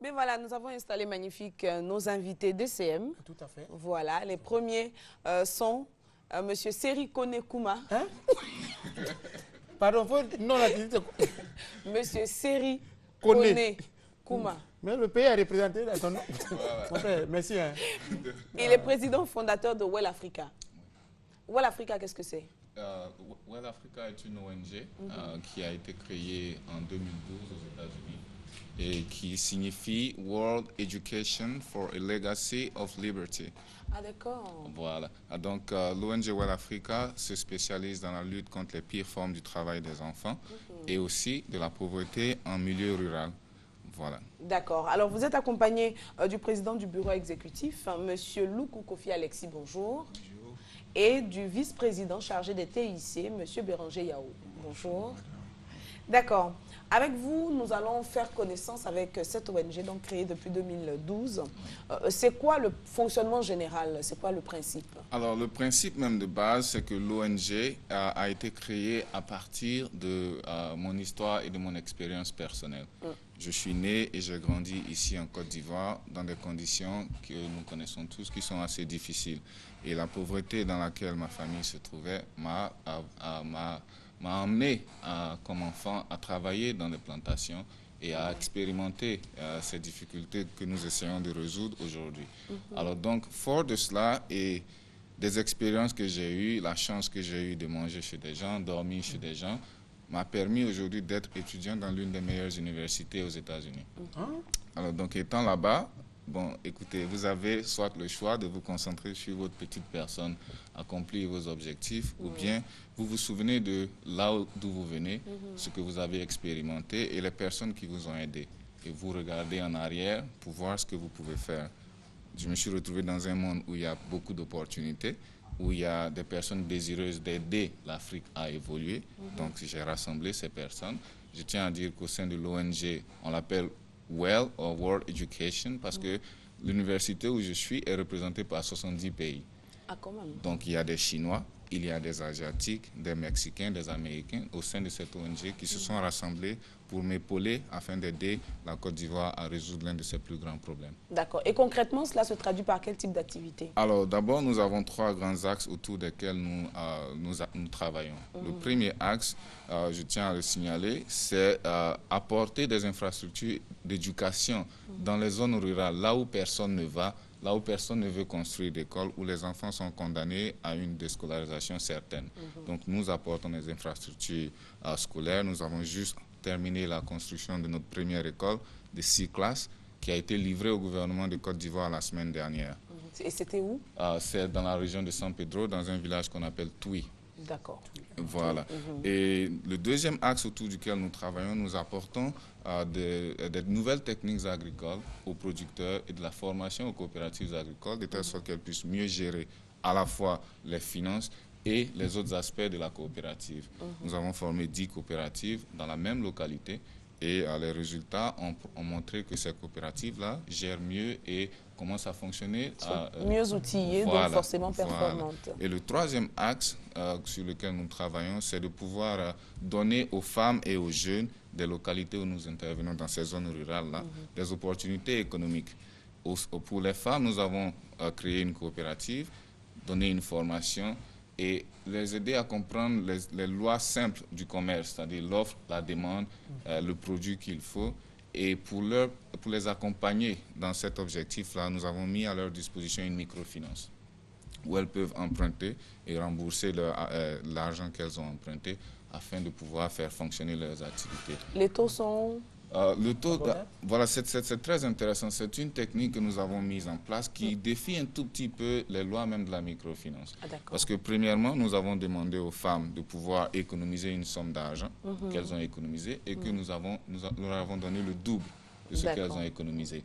Mais voilà, nous avons installé magnifique nos invités DCM. Tout à fait. Voilà, les premiers sont Monsieur Seri Kone Kouma. Hein? Pardon, non, la Monsieur Seri Kone Kone Kouma. Mais le pays a représenté dans son nom. Merci. Hein. Il est président fondateur de Well Africa. Well Africa, qu'est-ce que c'est? Well Africa est une ONG qui a été créée en 2012 aux États-Unis et qui signifie World Education for a Legacy of Liberty. Ah d'accord. Voilà. Donc l'ONG Well Africa se spécialise dans la lutte contre les pires formes du travail des enfants et aussi de la pauvreté en milieu rural. Voilà. D'accord. Alors vous êtes accompagné du président du bureau exécutif, Monsieur Loukou Kofi Alexis, bonjour. Bonjour. Et du vice-président chargé des TIC, Monsieur Béranger Yao. Bonjour. D'accord. Avec vous, nous allons faire connaissance avec cette ONG, donc créée depuis 2012. C'est quoi le fonctionnement général? C'est quoi le principe? Alors, le principe même de base, c'est que l'ONG a été créée à partir de mon histoire et de mon expérience personnelle. Je suis né et j'ai grandi ici en Côte d'Ivoire dans des conditions que nous connaissons tous qui sont assez difficiles. Et la pauvreté dans laquelle ma famille se trouvait m'a emmené comme enfant à travailler dans des plantations et à expérimenter ces difficultés que nous essayons de résoudre aujourd'hui. Alors donc, fort de cela et des expériences que j'ai eues, la chance que j'ai eue de manger chez des gens, dormir chez des gens, m'a permis aujourd'hui d'être étudiant dans l'une des meilleures universités aux États-Unis. Alors donc, étant là-bas, bon, écoutez, vous avez soit le choix de vous concentrer sur votre petite personne, accomplir vos objectifs, ou bien vous vous souvenez de là d'où vous venez, ce que vous avez expérimenté et les personnes qui vous ont aidé. Et vous regardez en arrière pour voir ce que vous pouvez faire. Je me suis retrouvé dans un monde où il y a beaucoup d'opportunités, où il y a des personnes désireuses d'aider l'Afrique à évoluer. Donc j'ai rassemblé ces personnes. Je tiens à dire qu'au sein de l'ONG, on l'appelle Well or World Education parce que l'université où je suis est représentée par 70 pays. Ah, quand même. Donc il y a des Chinois, il y a des Asiatiques, des Mexicains, des Américains au sein de cette ONG qui se sont rassemblés pour m'épauler afin d'aider la Côte d'Ivoire à résoudre l'un de ses plus grands problèmes. D'accord. Et concrètement, cela se traduit par quel type d'activité? Alors d'abord, nous avons trois grands axes autour desquels nous travaillons. Le premier axe, je tiens à le signaler, c'est apporter des infrastructures d'éducation dans les zones rurales, là où personne ne va, là où personne ne veut construire d'école, où les enfants sont condamnés à une déscolarisation certaine. Donc nous apportons des infrastructures scolaires. Nous avons juste terminé la construction de notre première école de 6 classes qui a été livrée au gouvernement de Côte d'Ivoire la semaine dernière. Et c'était où? C'est dans la région de San Pedro, dans un village qu'on appelle Toui. D'accord. Voilà. Et le deuxième axe autour duquel nous travaillons, nous apportons des nouvelles techniques agricoles aux producteurs et de la formation aux coopératives agricoles, de telle sorte qu'elles puissent mieux gérer à la fois les finances et les autres aspects de la coopérative. Nous avons formé 10 coopératives dans la même localité et les résultats ont montré que ces coopératives-là gèrent mieux et commencent à fonctionner. Mieux outillées, voilà, donc forcément performantes. Voilà. Et le troisième axe sur lequel nous travaillons, c'est de pouvoir donner aux femmes et aux jeunes des localités où nous intervenons dans ces zones rurales-là, des opportunités économiques. Pour les femmes, nous avons créé une coopérative, donné une formation et les aider à comprendre les lois simples du commerce, c'est-à-dire l'offre, la demande, le produit qu'il faut. Et pour les accompagner dans cet objectif-là, nous avons mis à leur disposition une microfinance où elles peuvent emprunter et rembourser l'argent qu'elles ont emprunté afin de pouvoir faire fonctionner leurs activités. Les taux sont... Le taux, voilà, c'est très intéressant. C'est une technique que nous avons mise en place qui défie un tout petit peu les lois même de la microfinance. Parce que premièrement, nous avons demandé aux femmes de pouvoir économiser une somme d'argent qu'elles ont économisée et que nous leur avons donné le double de ce qu'elles ont économisé.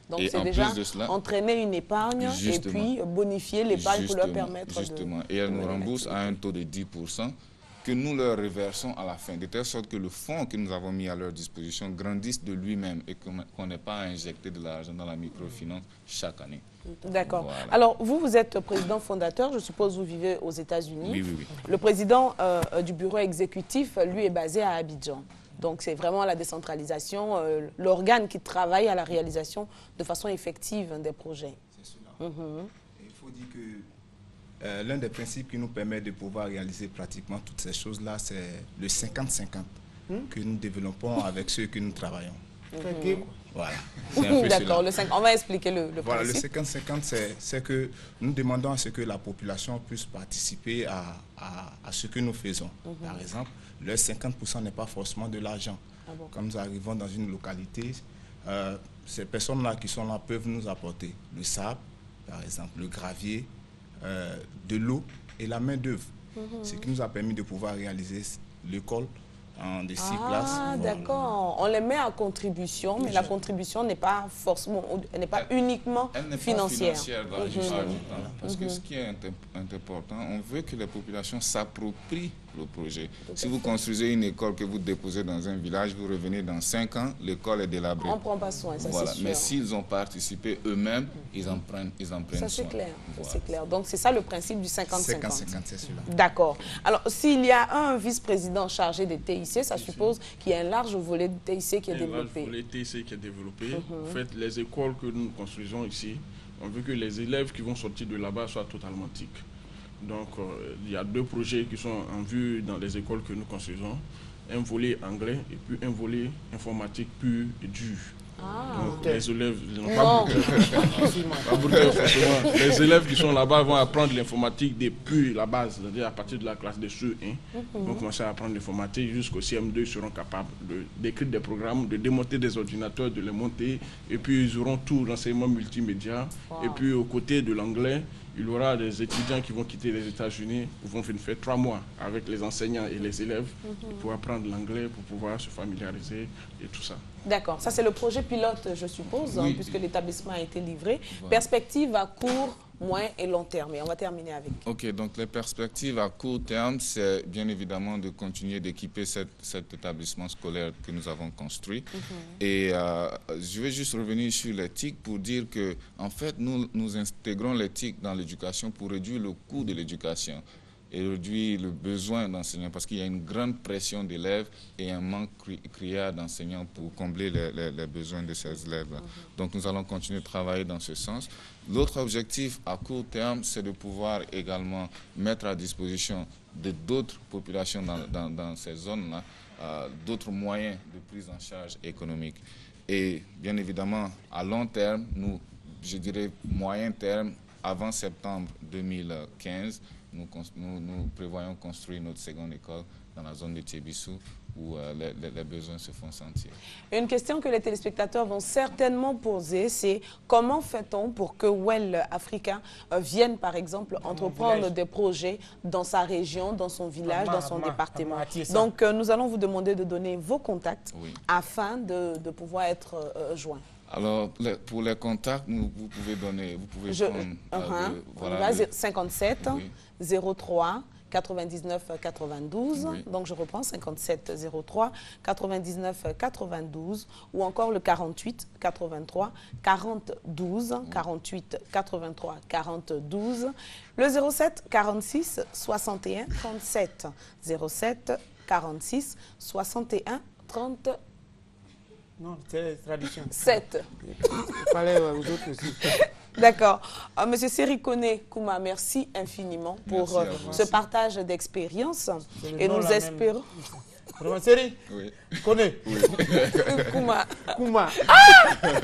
Donc c'est déjà entraîner une épargne et puis bonifier l'épargne pour leur permettre Justement. Et elles nous remboursent à un taux de 10%. Que nous leur reversons à la fin, de telle sorte que le fonds que nous avons mis à leur disposition grandisse de lui-même et qu'on n'ait pas à injecter de l'argent dans la microfinance chaque année. D'accord. Voilà. Alors, vous êtes président fondateur, je suppose que vous vivez aux États-Unis. Oui, oui, oui. Le président du bureau exécutif, lui, est basé à Abidjan. Donc, c'est vraiment la décentralisation, l'organe qui travaille à la réalisation de façon effective des projets. C'est cela. Il faut dire que l'un des principes qui nous permet de pouvoir réaliser pratiquement toutes ces choses-là, c'est le 50-50 que nous développons avec ceux que nous travaillons. Voilà. D'accord, on va expliquer le voilà, principe. Le 50-50, c'est que nous demandons à ce que la population puisse participer à ce que nous faisons. Par exemple, le 50% n'est pas forcément de l'argent. Quand nous arrivons dans une localité, ces personnes-là qui sont là peuvent nous apporter le sable, par exemple, le gravier, de l'eau et la main-d'œuvre. Ce qui nous a permis de pouvoir réaliser l'école en des 6 classes. Ah, d'accord. On les met à contribution, mais la contribution n'est pas forcément, elle n'est pas uniquement financière. Dans la plupart du temps. Parce que ce qui est important, on veut que les populations s'approprient le projet. Si vous construisez une école que vous déposez dans un village, vous revenez dans 5 ans, l'école est délabrée. On ne prend pas soin, ça c'est sûr. Mais s'ils ont participé eux-mêmes, ils en prennent soin. Ça c'est clair, c'est clair. Donc c'est ça le principe du 50-50. 50-50, c'est cela. D'accord. Alors s'il y a un vice-président chargé des TIC, ça suppose qu'il y a un large volet de TIC qui est développé. Un large volet TIC qui est développé. En fait, les écoles que nous construisons ici, on veut que les élèves qui vont sortir de là-bas soient totalement TIC. Donc, il y a 2 projets qui sont en vue dans les écoles que nous construisons. Un volet anglais et puis un volet informatique pur et dur. Donc, les élèves les élèves qui sont là-bas vont apprendre l'informatique depuis la base, c'est-à-dire à partir de la classe de CE1. Ils vont commencer à apprendre l'informatique jusqu'au CM2, ils seront capables d'écrire des programmes, de démonter des ordinateurs, de les monter. Et puis, ils auront tout l'enseignement multimédia. Et puis, aux côtés de l'anglais, il y aura des étudiants qui vont quitter les États-Unis, qui vont faire 3 mois avec les enseignants et les élèves pour apprendre l'anglais, pour pouvoir se familiariser et tout ça. D'accord. Ça, c'est le projet pilote, je suppose, puisque l'établissement a été livré. Voilà. Perspective à court, moyen et long terme. Et on va terminer avec. OK, donc les perspectives à court terme, c'est bien évidemment de continuer d'équiper cet établissement scolaire que nous avons construit. Et je vais juste revenir sur l'éthique pour dire que, en fait, nous intégrons l'éthique dans l'éducation pour réduire le coût de l'éducation et réduire le besoin d'enseignants, parce qu'il y a une grande pression d'élèves et un manque criard d'enseignants pour combler les besoins de ces élèves-là. Donc nous allons continuer de travailler dans ce sens. L'autre objectif à court terme, c'est de pouvoir également mettre à disposition de d'autres populations dans ces zones-là, d'autres moyens de prise en charge économique. Et bien évidemment, à long terme, je dirais moyen terme, avant septembre 2015, nous prévoyons construire notre seconde école dans la zone de Tchébissou où les besoins se font sentir. Une question que les téléspectateurs vont certainement poser, c'est comment fait-on pour que Well Africa vienne, par exemple, entreprendre des projets dans sa région, dans son village, dans son département. Donc, nous allons vous demander de donner vos contacts afin de pouvoir être joints. Alors, pour les contacts, vous pouvez prendre... voilà, 57 03 99 92. Donc, je reprends 57 03 99 92 ou encore le 48 83 40 12 48 83 40 12. Le 07 46 61 37 07 46 61 30. Non, c'est tradition. 7. Il fallait aux autres aussi. D'accord. Monsieur Serikone Kouma, merci infiniment pour ce partage d'expérience. Et nous espérons... Vraiment, Seri? Oui. Connais? Oui. Kouma. Kouma. Ah!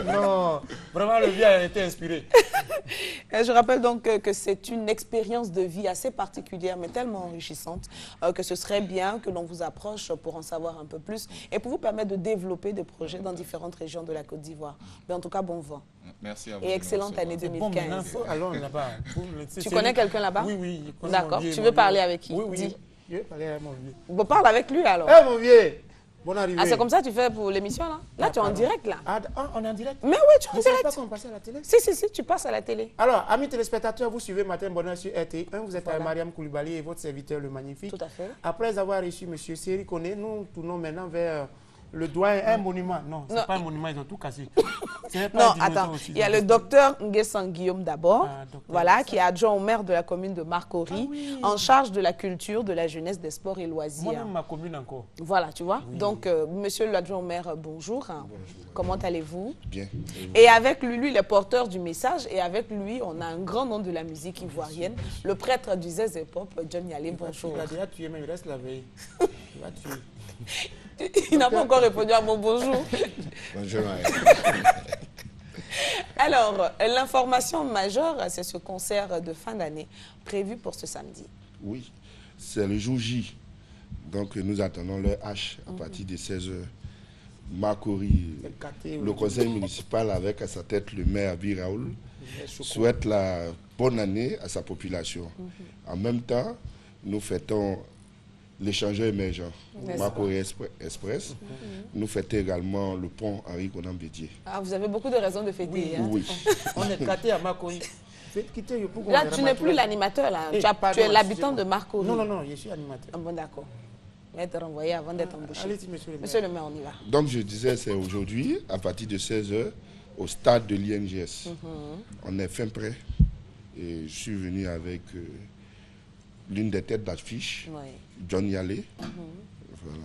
Non, vraiment, le vieux a été inspiré. Je rappelle donc que c'est une expérience de vie assez particulière, mais tellement enrichissante, que ce serait bien que l'on vous approche pour en savoir un peu plus et pour vous permettre de développer des projets dans différentes régions de la Côte d'Ivoire. Mais en tout cas, bon vent. Merci à vous. Et excellente année 2015. Bon, allons là-bas. Tu connais quelqu'un là-bas? Oui, oui. D'accord. Tu veux parler avec qui? Oui, oui. Dis. Je vais parler à mon vieux. Bon, parle avec lui alors. Eh, mon vieux! Bonne arrivée. Ah, c'est comme ça que tu fais pour l'émission là? Là, tu es en direct là. Ah, on est en direct? Mais oui, tu es en Je ne savais pas direct. qu'on passait à la télé. Si, tu passes à la télé. Alors, amis téléspectateurs, vous suivez Matin Bonheur sur RT1. Vous êtes à Mariam Koulibaly et votre serviteur le Magnifique. Tout à fait. Après avoir reçu M. Serikone, nous tournons maintenant vers le doigt est un monument. Non, c'est pas un monument, ils ont tout cassé. Non, attends, il y a le docteur Nguessan Guillaume d'abord, voilà, qui est adjoint au maire de la commune de Marcory, en charge de la culture, de la jeunesse, des sports et loisirs. Moi-même, ma commune encore. Voilà, tu vois. Oui. Donc, monsieur l'adjoint au maire, bonjour. Bonjour. Comment allez-vous? Bien. Et avec lui, il est porteur du message, et avec lui, on a un grand nom de la musique ivoirienne, le prêtre du Zézé Pop, John Yalé, bonjour. Il a déjà tué, mais il reste la veille. Il va tuer. Il n'a pas encore répondu à mon bonjour. Bonjour. Alors, l'information majeure, c'est ce concert de fin d'année prévu pour ce samedi. Oui, c'est le jour J. Donc, nous attendons l'heure H à partir de 16h. Marcory, le conseil municipal, avec à sa tête le maire Abi Raoul, souhaite la bonne année à sa population. En même temps, nous fêtons l'échangeur émergent, Marcory Express. Nous fêtons également le pont Henri Conan Bédier. Ah, vous avez beaucoup de raisons de fêter. Oui. Hein? Oui. On est gâtés à Marcory. Là, tu n'es plus l'animateur, là. Tu es l'habitant de Marcory. Non, je suis animateur. Ah, bon, d'accord. Être renvoyé avant d'être embauché. Allez-y, monsieur le maire, on y va. Donc, je disais, c'est aujourd'hui, à partir de 16h, au stade de l'INGS. On est fin prêt. Et je suis venu avec l'une des têtes d'affiche, John Yalé. Voilà.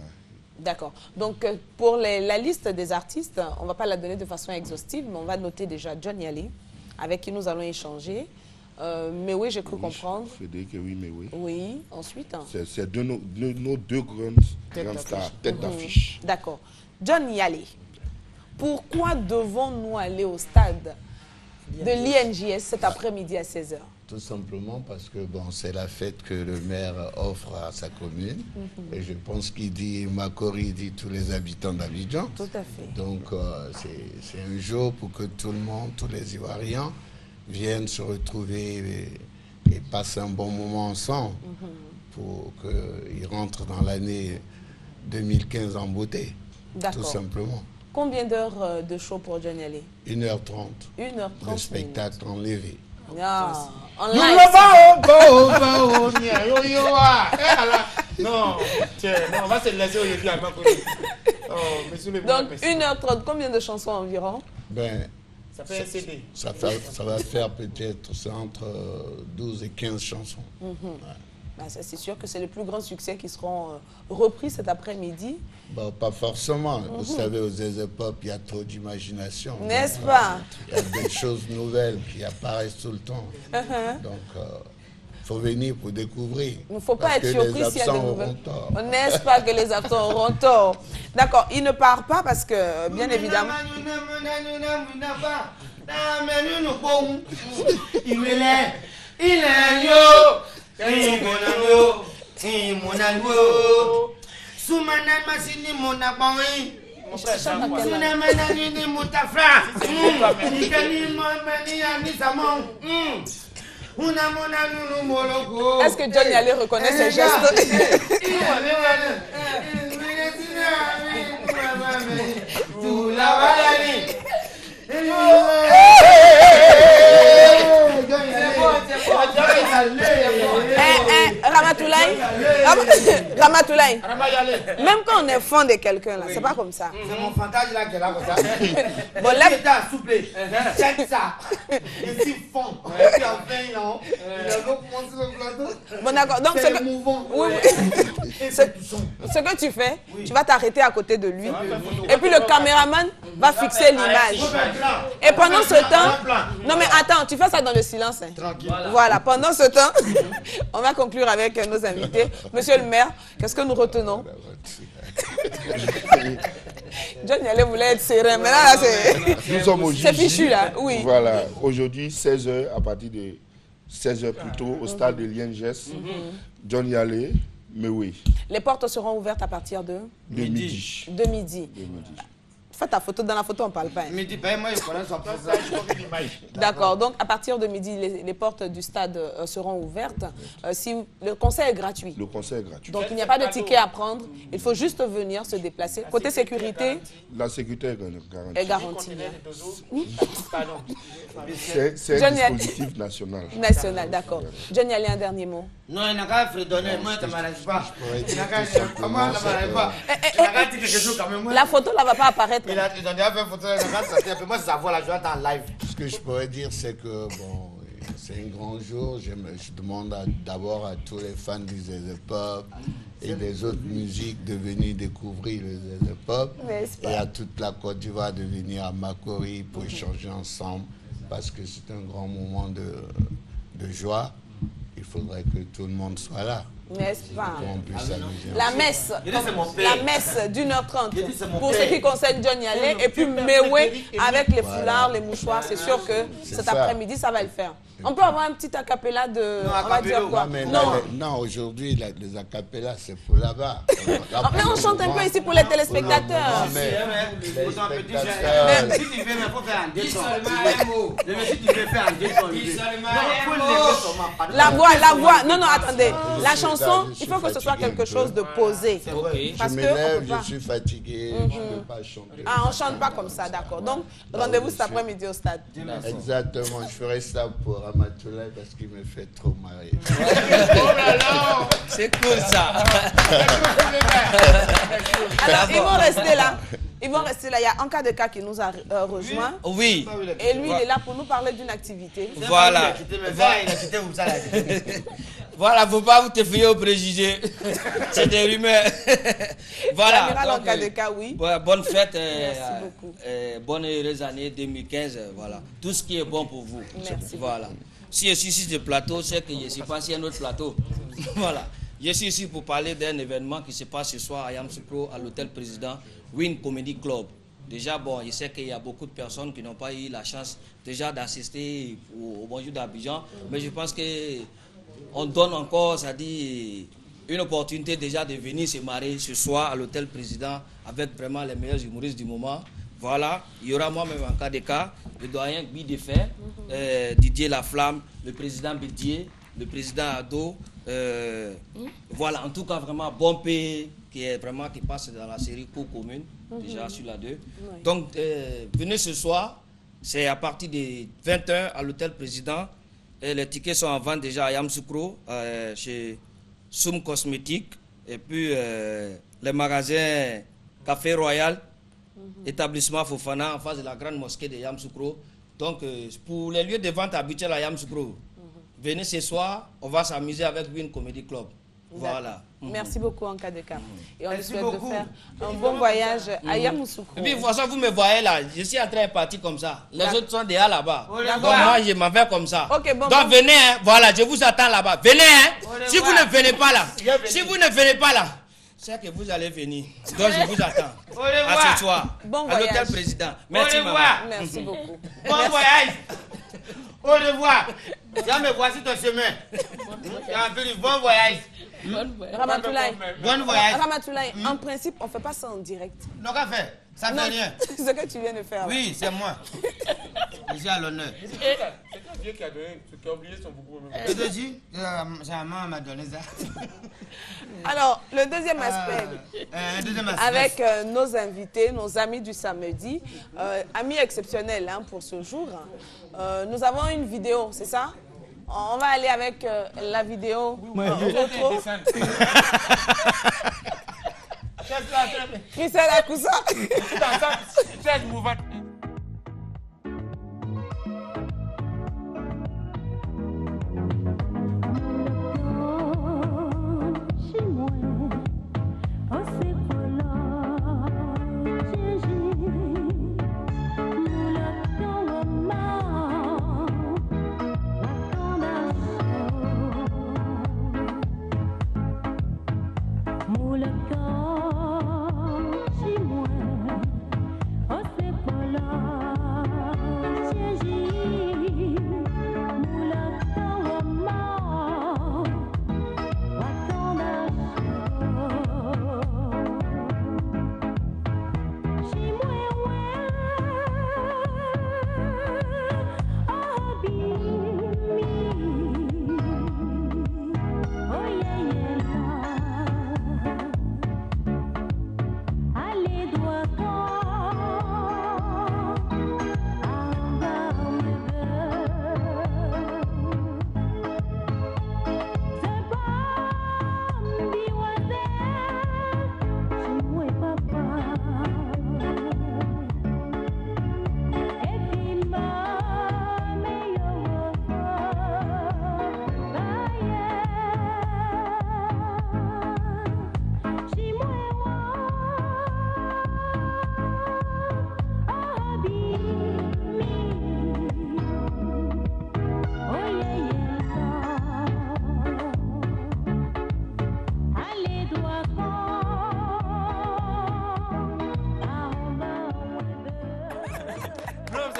D'accord. Donc, pour la liste des artistes, on ne va pas la donner de façon exhaustive, mais on va noter déjà John Yalé, avec qui nous allons échanger. Mais oui, j'ai cru comprendre. Frédéric, oui, mais oui. Oui, ensuite. C'est nos deux grandes stars, têtes d'affiche. D'accord. John Yalé, pourquoi devons-nous aller au stade de l'INGS cet après-midi à 16h? Tout simplement parce que bon, c'est la fête que le maire offre à sa commune. Et je pense qu'il dit Marcory, il dit tous les habitants d'Abidjan. Tout à fait. Donc c'est un jour pour que tout le monde, tous les Ivoiriens, viennent se retrouver et passer un bon moment ensemble pour qu'ils rentrent dans l'année 2015 en beauté. Tout simplement. Combien d'heures de show pour John Yalé? 1h30. 1h30. Le spectacle enlevé. Ah, non, tiens, on va se laisser aujourd'hui à Marcory. Donc 1h30, combien de chansons environ? Ben, ça fait un CD. Ça va faire peut-être entre 12 et 15 chansons. Ben, c'est sûr que c'est les plus grands succès qui seront repris cet après-midi. Bon, pas forcément. Vous savez, aux Zézé Pop, il y a trop d'imagination. N'est-ce pas? Il y a des choses nouvelles qui apparaissent tout le temps. Donc, il faut venir pour découvrir. Il ne faut pas être surpris s'il y a des nouvelles. N'est-ce pas que les absents auront tort? D'accord, il ne part pas parce que, bien évidemment... Est-ce que John Yalé reconnaît ses gestes? Ramatoulaye, même quand on est fan de quelqu'un, là, c'est pas comme ça. C'est mon fantasme là qui est là comme ça. Bon, là, s'il vous plaît, check ça. Et si fond, et puis enfin, non, il a commencé le plateau. Bon, d'accord. Donc, c'est mouvant. Oui. Ce que tu fais, tu vas t'arrêter à côté de lui. Et puis le caméraman va fixer l'image. Et pendant ce temps... Non, mais attends, tu fais ça dans le silence. Hein. Tranquille. Voilà, pendant ce temps, on va conclure avec nos invités. Monsieur le maire, qu'est-ce que nous retenons? John Yalé voulait être serein, mais là, nous sommes au c'est fichu, là, oui. Voilà, aujourd'hui, 16h, à partir de 16h plus tôt, au stade de l'INGS, John Yalé, mais oui. Les portes seront ouvertes à partir de midi. De midi. fais ta photo. Dans la photo, on ne parle pas. Hein. Midi, ben moi, je connais son professeur, je vois l'image. D'accord. Donc, à partir de midi, les portes du stade seront ouvertes. Si le concert est gratuit. Le concert est gratuit. Donc, il n'y a pas de ticket à prendre. Il faut juste venir se déplacer. Côté sécurité, la sécurité est garantie. C'est un dispositif national. National, d'accord. Johnny, allez, un dernier mot. Non, il n'a qu'à fredonner. Moi, ça ne m'arrête pas. Il n'a qu'à dire comment ça ne m'arrête pas. Il n'a qu'à dire quelque chose quand même. La photo là va pas apparaître. Il a déjà fait une photo. Moi, ça voit la joie dans le live. Ce que je pourrais dire, c'est que bon, c'est un grand jour. Je demande d'abord à tous les fans du Zézé Pop et des autres musiques de venir découvrir le Zézé Pop. Et à toute la Côte d'Ivoire de venir à Makori pour échanger ensemble. Parce que c'est un grand moment de joie. Il faudrait que tout le monde soit là. N'est-ce pas? La messe d'1h30 pour ce qui concerne Johnny Allé et puis Mewe avec les foulards, les mouchoirs. C'est sûr que cet après-midi, ça va le faire. On peut avoir un petit acapella de... Non, on va dire quoi? Non, aujourd'hui, les acapellas, c'est pour là-bas. Mais on chante un peu ici pour les téléspectateurs. Si tu veux, il faut faire un déton. Le monsieur, tu veux faire un déton. La voix. Non, attendez. La chanson, il faut que ce soit quelque chose de posé. Je me lève, je suis fatigué, je ne peux pas chanter. Ah, on ne chante pas comme ça, d'accord. Donc, rendez-vous cet après-midi au stade. Exactement, je ferai ça pour Ramatoulaye parce qu'il me fait trop marrer. Oh là là! C'est cool ça. Alors, ils vont rester là. Il y a Anka Deka qui nous a rejoint. Oui. Et lui, il est là pour nous parler d'une activité. Voilà. Voilà, faut pas vous te fier aux préjugés. C'est des rumeurs. Voilà. Donc, Anka Deka, oui. Bonne fête. Merci beaucoup. Bonne et heureuse année 2015. Voilà. Tout ce qui est bon pour vous. Merci. Voilà. Si je suis sur ce plateau, c'est que je suis pas sur un autre plateau. Voilà. Je suis ici pour parler d'un événement qui se passe ce soir à Yamoussoukro, à l'hôtel président Win Comedy Club. Déjà, bon, je sais qu'il y a beaucoup de personnes qui n'ont pas eu la chance déjà d'assister au Bonjour d'Abidjan, mais je pense qu'on donne encore, ça dit, une opportunité déjà de venir se marrer ce soir à l'hôtel président avec vraiment les meilleurs humoristes du moment. Voilà, il y aura moi-même en cas de cas, le doyen Guy Defer, Didier Laflamme, le président Bidier, le président Ado. Voilà, en tout cas, vraiment bon pays qui passe dans la série Cour commune, déjà sur la 2. Oui. Donc, venez ce soir, c'est à partir de 20h à l'hôtel président. Et les tickets sont en vente déjà à Yamoussoukro, chez Soum Cosmétique, et puis les magasins Café Royal, établissement Fofana, en face de la grande mosquée de Yamoussoukro. Donc, pour les lieux de vente habituels à Yamoussoukro, venez ce soir, on va s'amuser avec Win Comedy Club. Voilà. Merci beaucoup, Anka Deka. Et on souhaite de faire un bon voyage à Yamoussoukro. Et puis, de toute façon, vous me voyez là, je suis en train de partir comme ça. Les autres sont déjà là-bas. Donc, moi, je m'en vais comme ça. Okay, bon, donc, venez, hein. Voilà, je vous attends là-bas. Venez, hein. Si vous ne venez pas là, c'est que vous allez venir. Donc, je vous attends. À ce soir. Bon à l'hôtel président. Merci, maman. Merci beaucoup. Bon voyage. Au revoir. Viens me voici ton chemin. Bon voyage. Ramatoulaye. Bon voyage. Ramatoulaye, en principe, on ne fait pas ça en direct. Non, qu'à faire? Ça ne fait rien. Ce que tu viens de faire. Oui, c'est moi. Je suis à l'honneur. C'est un vieux qui a oublié son boubou. Sa maman m'a donné ça. Alors, le deuxième aspect, avec nos invités, nos amis du samedi, amis exceptionnels hein, pour ce jour, nous avons une vidéo, c'est ça? On va aller avec la vidéo. Christelle Akoussa. Moulaka, si moi, oh c'est quoi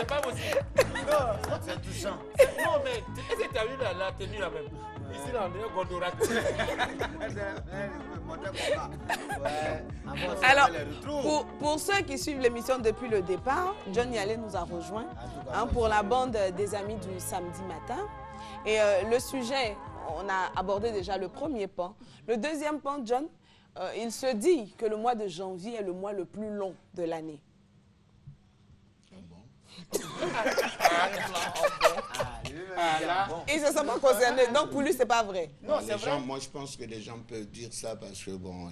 c'est pas possible. Non, c'est touchant. Non, mais est-ce que tu as vu la tenue là même? Ici, là, on est Gondorat. Alors, pour ceux qui suivent l'émission depuis le départ, John Yalé nous a rejoint pour la bande des amis du samedi matin. Et le sujet, on a abordé déjà le premier pan. Le deuxième pan, John, il se dit que le mois de janvier est le mois le plus long de l'année. Il ne se sent pas concerné, donc pour lui, c'est pas vrai. Non, c'est vrai. Moi, je pense que les gens peuvent dire ça parce que, bon,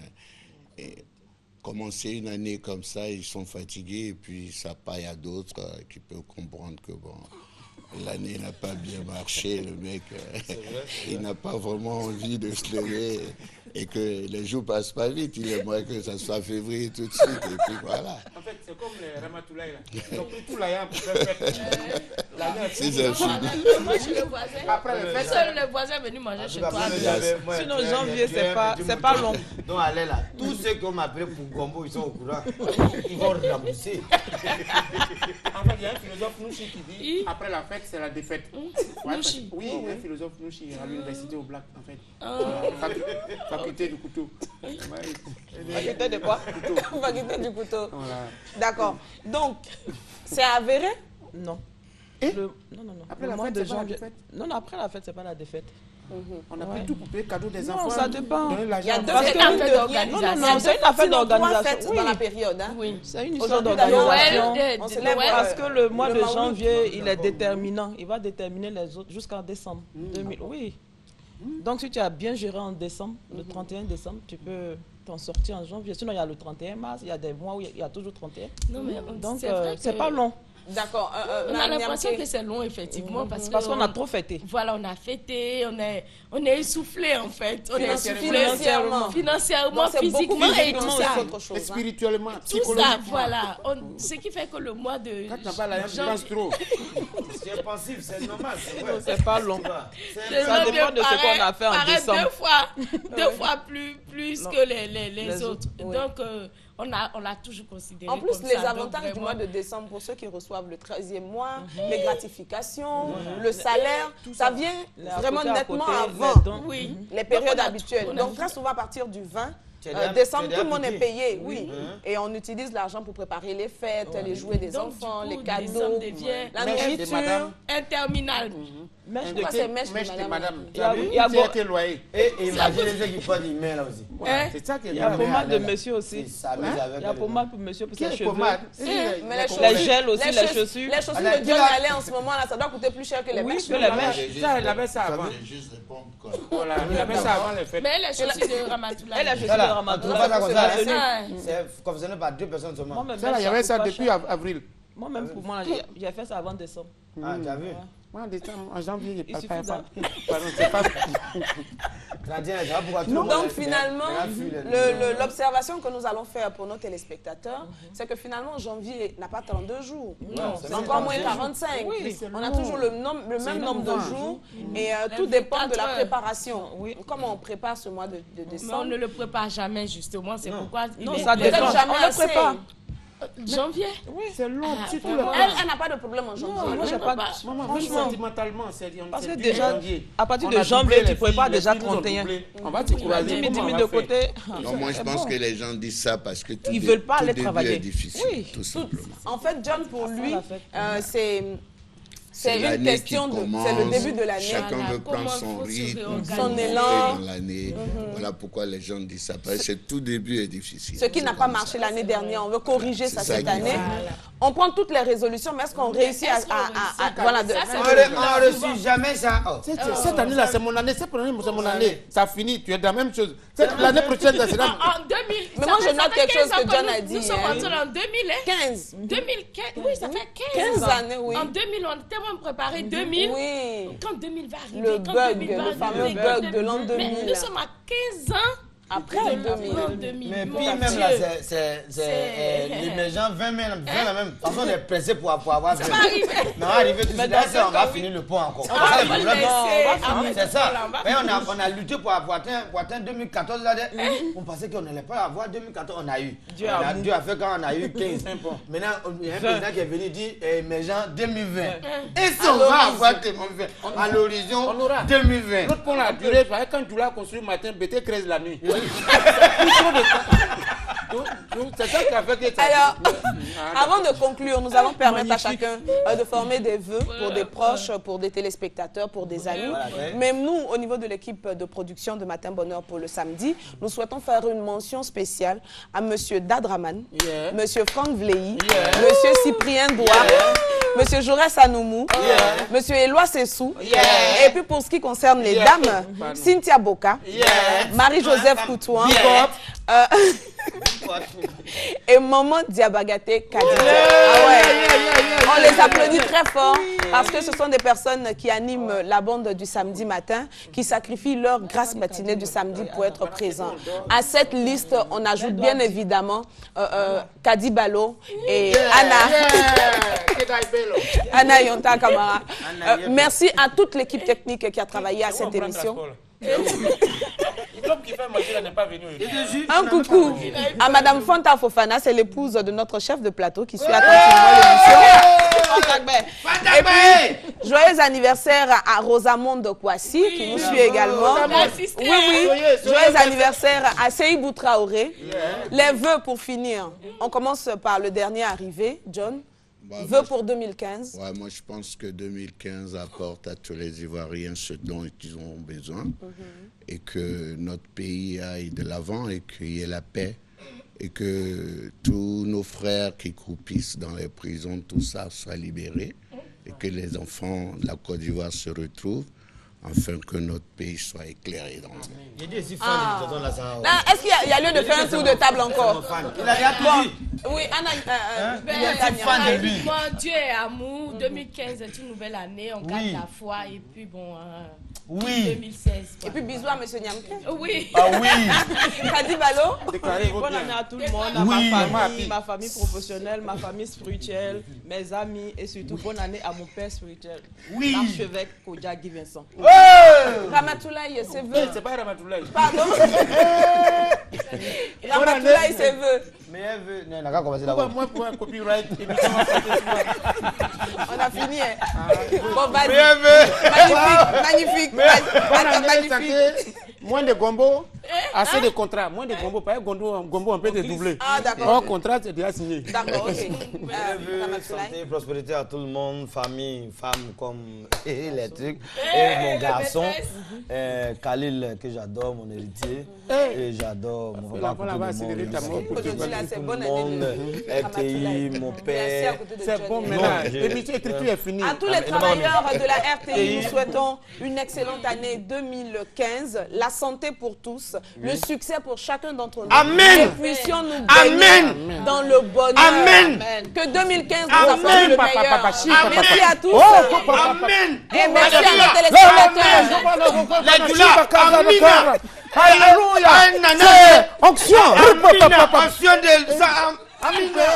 commencer une année comme ça, ils sont fatigués et puis ça paille à d'autres qui peuvent comprendre que, bon, l'année n'a pas bien marché, le mec, il n'a pas vraiment envie de se lever et que les jours passent pas vite. Il aimerait que ça soit février tout de suite et puis voilà. En fait, c'est comme les Ramatoulaye là. Ils ont pris tout l'ayam pour faire fête. Si c'est fini. Moi, je suis le voisin. Après le fête, seul le voisin est venu manger chez toi. Sinon, janvier, c'est pas long. Donc, allez là, tous ceux qui ont appelé pour Gombo, ils sont au courant. Ils vont rembourser. En fait, il y a un philosophe Nouchi qui dit après la fête, c'est la défaite. Nouchi? Oui, un philosophe Nouchi à l'université au Black, en fait. Faculté du couteau. Faculté de quoi? Faculté du couteau. Voilà. D'accord. Donc, c'est avéré? Non. Non. Après la fête, c'est pas la défaite? Non, après la fête, c'est pas la défaite. On a pris tout pour payer le cadeau des enfants. Non, ça dépend. Il y a deux affaires d'organisation. Non, c'est une affaire d'organisation. Dans la période. Hein? Oui, c'est une histoire d'organisation. Parce que le mois de janvier, il est déterminant. Il va déterminer les autres jusqu'en décembre 2000. Oui. Donc, si tu as bien géré en décembre, le 31 décembre, tu peux t'en sortir en janvier. Sinon, il y a le 31 mars, il y a des mois où il y a toujours 31. Non, mais donc, c'est pas long. D'accord. On a l'impression que c'est long, effectivement. Parce qu'on a trop fêté. Voilà, on a fêté, on est essoufflé, en fait. On est essoufflé financièrement, physiquement et tout ça. Et spirituellement, psychologiquement. Tout ça, voilà. Ce qui fait que le mois de... Quand tu n'as pas la janvier trop. C'est pensif, c'est normal. C'est pas long. Ça dépend de ce qu'on a fait en décembre. Deux fois plus que les autres. Donc... on l'a toujours considéré. En plus, comme les ça, avantages du mois de décembre, pour ceux qui reçoivent le 13e mois, les gratifications, le salaire, ça vient vraiment nettement avant les périodes habituelles. Donc, très souvent, à partir du 20 décembre, tout le monde est payé, oui. Et on utilise l'argent pour préparer les fêtes, les jouets des enfants, les cadeaux, la nourriture. Interminable. Mèche de madame. Il y a été loyer. Et imaginez ceux qui font des mains là aussi. C'est ça qui est. Il y a pommade de monsieur aussi. Il y a pommade pour monsieur pour ses cheveux. Les gels aussi, les chaussures. Les chaussures de John Yalé en ce moment là, ça doit coûter plus cher que les mèches. Oui, que les mèches. Ça, il avait ça avant. Voilà, il avait ça avant les fêtes. Mais les chaussures de Ramatoulaye. Les chaussures de Ramatoulaye. C'est concerné par 2 personnes seulement. Ça, il y avait ça depuis avril. Moi-même, pour moi, j'ai fait ça avant décembre. Ah, tu as vu? Moi, en décembre, en janvier, il suffit pas. Donc, finalement, l'observation que nous allons faire pour nos téléspectateurs, c'est que finalement, janvier n'a pas 32 jours. Non, c'est encore moins 45. On a toujours le même nombre de jours et tout dépend de la préparation. Comment on prépare ce mois de décembre? Mais on ne le prépare jamais, justement. C'est pourquoi... Non, ça dépend. On le prépare. Janvier? Oui, c'est long. Elle n'a pas de problème en janvier. Non, moi, j'ai pas. Franchement, sentimentalement, c'est parce que déjà, à partir de janvier, tu prépares déjà 31. On va t'écourager. 10 000 de côté. Non, moi, je pense que les gens disent ça parce que tout ils veulent pas aller travailler. Est difficile, tout simplement. En fait, John, pour lui, c'est une question de... C'est le début de l'année. Chacun veut prendre son rythme, son élan. Dans l'année. Voilà pourquoi les gens disent ça. Parce que tout début est difficile. Ce qui n'a pas marché l'année dernière, on veut corriger ça cette année. On prend toutes les résolutions, mais est-ce qu'on réussit à voilà, on ne reçut jamais ça. Cette année-là, c'est mon année. C'est mon année. Ça finit. Tu es dans la même chose. L'année prochaine, c'est là. En 2000. Mais moi, je note quelque chose que John a dit. Nous sommes entrés en 2015. 2015. Oui, ça fait 15 années, oui. En 2000, on était même préparé 2000. Oui. Quand 2000 va arriver. Le bug, le fameux bug de l'an 2000. Mais nous sommes à 15 ans Après 2000. Mais puis même là, c'est l'émergent 20 000, même. De toute façon, on est pressé pour avoir 20 000. Mais on va arriver tout de suite, on va finir le pont encore. C'est ça. On a lutté pour atteindre 2014. On pensait qu'on n'allait pas avoir 2014. On a eu. Dieu a fait quand on a eu 15. Maintenant, il y a un président qui est venu dire émergent 2020. Et si on va avoir 2020 à l'horizon 2020. L'autre pont a duré, quand tu l'as construit le matin, BT 13 la nuit. C'est ça qui a fait que ça. Alors, avant de conclure, nous allons permettre à chacun de former des vœux pour des proches, pour des téléspectateurs, pour des amis. Même nous, au niveau de l'équipe de production de Matin Bonheur pour le samedi, nous souhaitons faire une mention spéciale à M. Dadraman, M. Franck Vleyi, M. Cyprien Douard, M. Jaurès Anoumou, M. Éloi Sessou, et puis pour ce qui concerne les dames, Cynthia Boka, Marie-Joseph Koutouan, et Maman Diabagate Kadi. On les applaudit très fort parce que ce sont des personnes qui animent la bande du samedi matin, qui sacrifient leur grasse matinée du samedi pour être présents. À cette liste, on ajoute bien évidemment Kadi Balo et Anna Yonta Kamara. Merci à toute l'équipe technique qui a travaillé à cette émission. L'homme qui fait manger là n'est pas venu. Un coucou à Madame Fanta Fofana, c'est l'épouse de notre chef de plateau qui suit attentivement l'émission. Et puis, joyeux anniversaire à Rosamonde Kouassi qui nous suit également. Joyeux anniversaire à Seibou Traoré. Les vœux pour finir. On commence par le dernier arrivé, John. Vœux pour 2015. Ouais, moi, je pense que 2015 apporte à tous les Ivoiriens ce dont ils ont besoin et que notre pays aille de l'avant et qu'il y ait la paix et que tous nos frères qui croupissent dans les prisons, tout ça soit libéré et que les enfants de la Côte d'Ivoire se retrouvent afin que notre pays soit éclairé dans le monde. Est-ce qu'il y a lieu de faire un tour de table encore? Il a tout dit. Oui, Anna, fan de lui. Bon, Dieu est amour. 2015 est une nouvelle année. On garde la foi. Et puis, bon, 2016. Et puis, bisous à M. Nyamke. Oui. Ah oui. Kadi Balo. Bonne année à tout le monde, à ma famille professionnelle, ma famille spirituelle, mes amis et surtout bonne année à mon père spirituel, l'archevêque Kodja Guy Vincent. Ramatoulaye, c'est vœux. C'est pas Ramatoulaye. Pardon. Ramatoulaye, c'est vœux. Meilleur vœu. Non, on n'a qu'à commencer d'abord. Moi, pour un copyright, on a fini. Bon, vas-y. Meilleur vœu. Magnifique. Magnifique. Moins de gombo, assez de contrats. Moins de gombo, pas un gombo, on peut te doubler. Ah, d'accord. Un contrat, c'est déjà signé. D'accord, ok. Santé, prospérité à tout le monde, famille, femmes comme les trucs. Et mon garçon, Khalil, que j'adore, mon héritier. Et j'adore mon papa. C'est bonne année. RTI, mon père. C'est bon, maintenant. L'émission écriture est finie. À tous les travailleurs de la RTI, nous souhaitons une excellente année 2015. La santé pour tous, le succès pour chacun d'entre nous. Amen. Que puissions nous baigner dans le bonheur. Amen. Que 2015 nous apporte le meilleur. Merci à tous. Amen. Et merci à nos téléspectateurs. La douleur. Amina. Alléluia. Onction. Onction. Onction de ça. Amina.